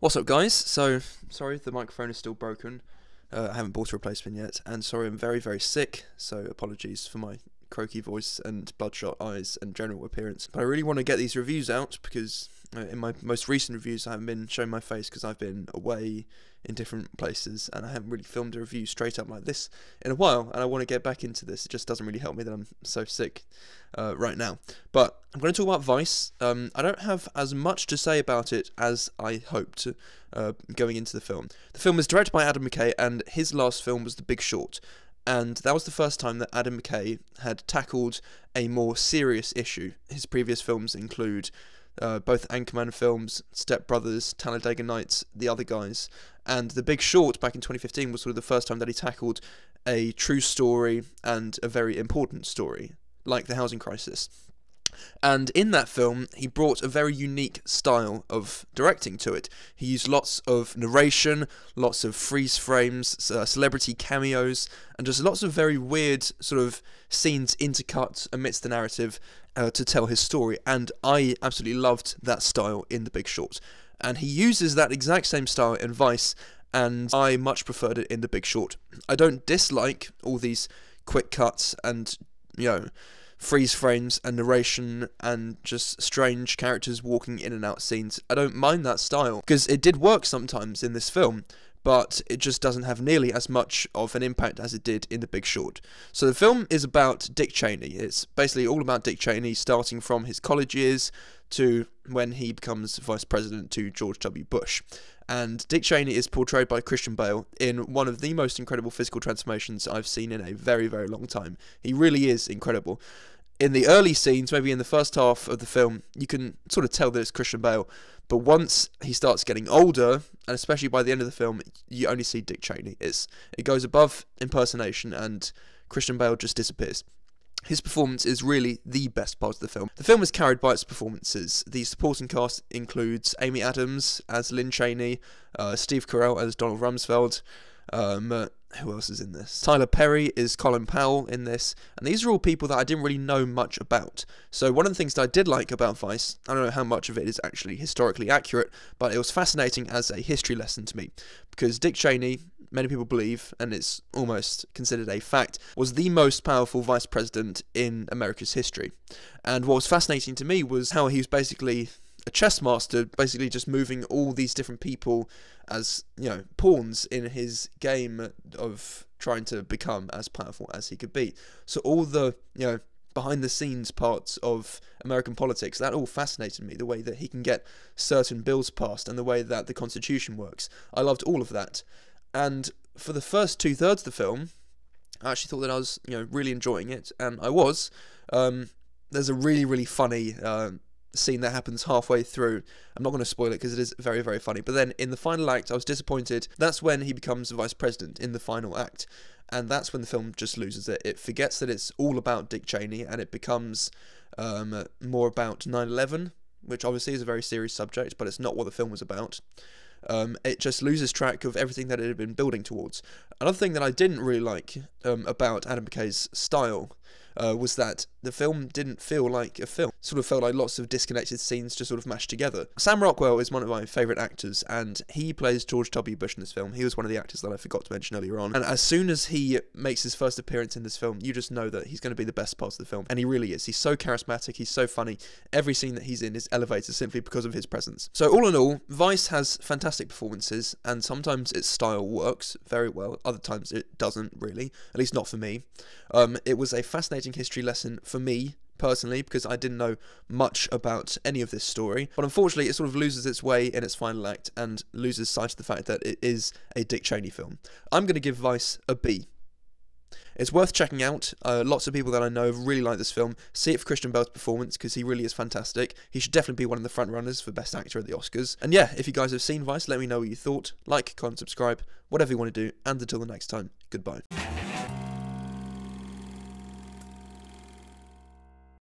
What's up, guys? So, sorry the microphone is still broken. I haven't bought a replacement yet, and sorry I'm very, very sick, so apologies for my croaky voice and bloodshot eyes and general appearance. But I really want to get these reviews out because in my most recent reviews I haven't been showing my face because I've been away in different places and I haven't really filmed a review straight up like this in a while, and I want to get back into this. It just doesn't really help me that I'm so sick right now. But I'm going to talk about Vice. I don't have as much to say about it as I hoped going into the film. The film was directed by Adam McKay, and his last film was The Big Short. And that was the first time that Adam McKay had tackled a more serious issue. His previous films include both Anchorman films, Step Brothers, Talladega Nights, The Other Guys, and The Big Short back in 2015 was sort of the first time that he tackled a true story and a very important story, like the housing crisis. And in that film, he brought a very unique style of directing to it. He used lots of narration, lots of freeze frames, celebrity cameos, and just lots of very weird sort of scenes intercut amidst the narrative to tell his story. And I absolutely loved that style in The Big Short. And he uses that exact same style in Vice, and I much preferred it in The Big Short. I don't dislike all these quick cuts and, freeze frames and narration and just strange characters walking in and out scenes. I don't mind that style because it did work sometimes in this film, but it just doesn't have nearly as much of an impact as it did in The Big Short. So the film is about Dick Cheney. It's basically all about Dick Cheney, starting from his college years to when he becomes vice president to George W. Bush. And Dick Cheney is portrayed by Christian Bale in one of the most incredible physical transformations I've seen in a very, very long time. He really is incredible. In the early scenes, maybe in the first half of the film, you can sort of tell that it's Christian Bale. But once he starts getting older, and especially by the end of the film, you only see Dick Cheney. It goes above impersonation, and Christian Bale just disappears. His performance is really the best part of the film. The film is carried by its performances. The supporting cast includes Amy Adams as Lynn Cheney, Steve Carell as Donald Rumsfeld, who else is in this? Tyler Perry is Colin Powell in this, and these are all people that I didn't really know much about. So one of the things that I did like about Vice, I don't know how much of it is actually historically accurate, but it was fascinating as a history lesson to me, because Dick Cheney, many people believe, and it's almost considered a fact, was the most powerful vice president in America's history. And what was fascinating to me was how he was basically a chess master, basically just moving all these different people as, pawns in his game of trying to become as powerful as he could be. So all the, behind the scenes parts of American politics, that all fascinated me, the way that he can get certain bills passed and the way that the Constitution works. I loved all of that. And for the first 2/3 of the film, I actually thought that I was, really enjoying it, and I was. There's a really, really funny scene that happens halfway through. I'm not going to spoil it because it is very, very funny. But then in the final act, I was disappointed. That's when he becomes vice president in the final act. And that's when the film just loses it. It forgets that it's all about Dick Cheney, and it becomes more about 9/11, which obviously is a very serious subject, but it's not what the film was about. It just loses track of everything that it had been building towards. Another thing that I didn't really like about Adam McKay's style was that the film didn't feel like a film. It sort of felt like lots of disconnected scenes just sort of mashed together. Sam Rockwell is one of my favourite actors, and he plays George W. Bush in this film. He was one of the actors that I forgot to mention earlier on. And as soon as he makes his first appearance in this film, you just know that he's going to be the best part of the film. And he really is. He's so charismatic, he's so funny. Every scene that he's in is elevated simply because of his presence. So all in all, Vice has fantastic performances, and sometimes its style works very well. Other times it doesn't really, at least not for me. It was a fascinating history lesson for me personally, because I didn't know much about any of this story, but unfortunately it sort of loses its way in its final act and loses sight of the fact that it is a Dick Cheney film. I'm going to give Vice a B. It's worth checking out. Lots of people that I know really like this film. See it for Christian Bale's performance, because he really is fantastic. He should definitely be one of the front runners for Best Actor at the Oscars. And yeah, if you guys have sseen Vice, let me know what you thought. Like, comment, subscribe, whatever you want to do, and until the next time, goodbye.